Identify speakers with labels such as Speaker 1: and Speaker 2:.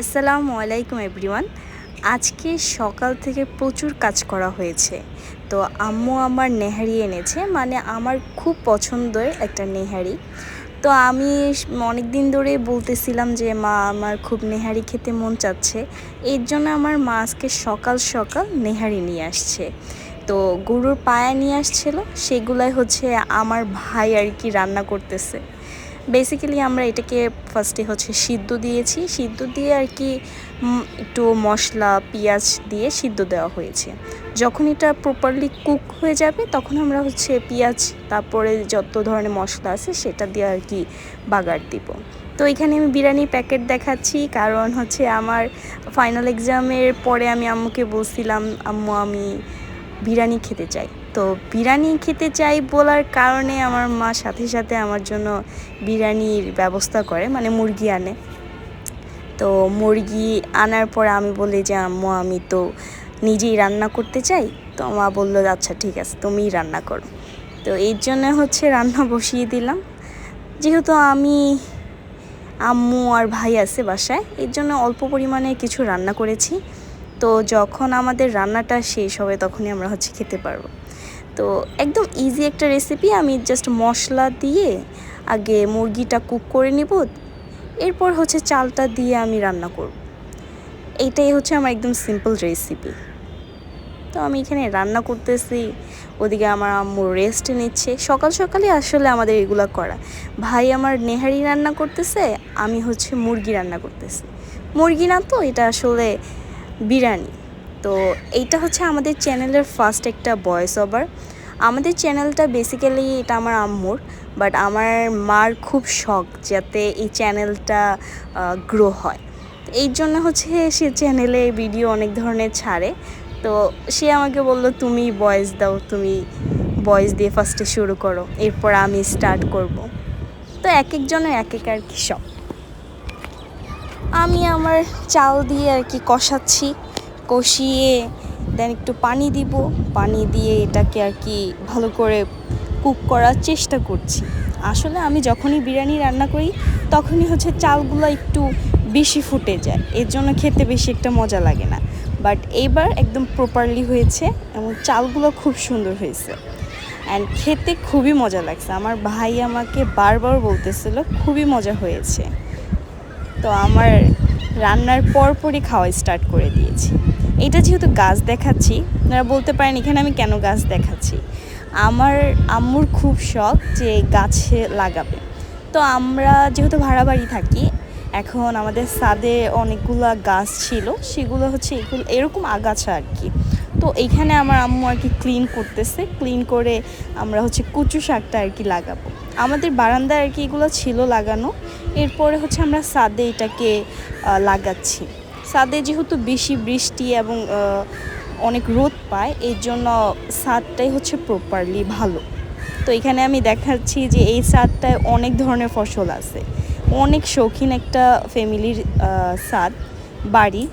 Speaker 1: আসসালামু আলাইকুম এভরিওয়ান। আজকে সকাল থেকে প্রচুর কাজ করা হয়েছে। তো আম্মু আমার নেহারি এনেছে, মানে আমার খুব পছন্দের একটা নেহারি। তো আমি অনেক দিন ধরে বলতেছিলাম যে মা আমার খুব নেহারি খেতে মন চাচ্ছে, এর জন্য আমার মা আজকে সকাল সকাল নেহারি নিয়ে আসছে। তো গরুর পায়া নিয়ে আসছিল, সেগুলাই হচ্ছে আমার ভাই আর কি রান্না করতেছে। বেসিক্যালি আমরা এটাকে ফার্স্টে হচ্ছে সিদ্ধ দিয়েছি, সিদ্ধ দিয়ে আর কি একটু মশলা পেঁয়াজ দিয়ে সিদ্ধ দেওয়া হয়েছে। যখন এটা প্রপারলি কুক হয়ে যাবে তখন আমরা হচ্ছে পেঁয়াজ তারপরে যত ধরনের মশলা আছে সেটা দিয়ে আর কি বাগার দিব। তো এখানে আমি বিরিয়ানির প্যাকেট দেখাচ্ছি, কারণ হচ্ছে আমার ফাইনাল এক্সামের পরে আমি আম্মুকে বলছিলাম আম্মু আমি বিরিয়ানি খেতে চাই। তো বিরিয়ানি খেতে চাই বলার কারণে আমার মা সাথে সাথে আমার জন্য বিরিয়ানির ব্যবস্থা করে, মানে মুরগি আনে। তো মুরগি আনার পরে আমি বলি যে আম্মু আমি তো নিজেই রান্না করতে চাই। তো মা বললো আচ্ছা ঠিক আছে তুমিই রান্না করো। তো এর জন্য হচ্ছে রান্না বসিয়ে দিলাম। যেহেতু আমি আম্মু আর ভাই আছে বাসায়, এর জন্য অল্প পরিমাণে কিছু রান্না করেছি। তো যখন আমাদের রান্নাটা শেষ হবে তখনই আমরা হচ্ছে খেতে পারবো। তো একদম ইজি একটা রেসিপি, আমি জাস্ট মশলা দিয়ে আগে মুরগিটা কুক করে নিব, এরপর হচ্ছে চালটা দিয়ে আমি রান্না করব। এইটাই হচ্ছে আমার একদম সিম্পল রেসিপি। তো আমি এখানে রান্না করতেছি, ওদিকে আমার আম্মু রেস্ট নিচ্ছে। সকাল সকালে আসলে আমাদের এগুলো করা। ভাই আমার নেহারি রান্না করতেছে, আমি হচ্ছে মুরগি রান্না করতেছি। মুরগি না তো, এটা আসলে বিরিয়ানি। তো এইটা হচ্ছে আমাদের চ্যানেলের ফার্স্ট একটা ভয়েস ওভার। আমাদের চ্যানেলটা বেসিক্যালি এটা আমার আম্মুর, বাট আমার মার খুব শখ যাতে এই চ্যানেলটা গ্রো হয়। এই জন্য হচ্ছে সে চ্যানেলে ভিডিও অনেক ধরনের ছাড়ে। তো সে আমাকে বললো তুমি ভয়েস দাও, তুমি ভয়েস দিয়ে ফার্স্টে শুরু করো, এরপর আমি স্টার্ট করব। তো এক একজনের এক এক আর কি শখ। আমি আমার চাল দিয়ে আর কি কষাচ্ছি, কষিয়ে দেন একটু পানি দিব, পানি দিয়ে এটাকে আর কি ভালো করে কুক করার চেষ্টা করছি। আসলে আমি যখনই বিরিয়ানি রান্না করি তখনই হচ্ছে চালগুলো একটু বেশি ফুটে যায়, এর জন্য খেতে বেশি একটা মজা লাগে না। বাট এইবার একদম প্রপারলি হয়েছে এবং চালগুলো খুব সুন্দর হয়েছে অ্যান্ড খেতে খুবই মজা লাগছে। আমার ভাই আমাকে বারবার বলতেছিল খুবই মজা হয়েছে। তো আমার রান্নার পরপরই খাওয়া স্টার্ট করে দিয়েছি। এটা যেহেতু গাছ দেখাচ্ছি, আপনারা বলতে পারেন এখানে আমি কেন গাছ দেখাচ্ছি। আমার আম্মুর খুব শখ যে গাছে লাগাবে। তো আমরা যেহেতু ভাড়া বাড়ি থাকি, এখন আমাদের ছাদে অনেকগুলো গাছ ছিল, সেগুলো হচ্ছে এরকম আগাছা আর কি। তো এইখানে আমার আম্মু আর কি ক্লিন করতেছে, ক্লিন করে আমরা হচ্ছে কচু শাকটা আর কি লাগাবো। আমাদের বারান্দায় আর কি এগুলো ছিল লাগানো, এরপরে হচ্ছে আমরা ছাদে এটাকে লাগাচ্ছি। ছাদে যেহেতু বেশি বৃষ্টি এবং অনেক রোদ পায়, এর জন্য ছাদটাই হচ্ছে প্রপারলি ভালো। তো এখানে আমি দেখাচ্ছি যে এই ছাদটায় অনেক ধরনের ফসল আছে, অনেক শৌখিন একটা ফ্যামিলির ছাদ বাড়ি।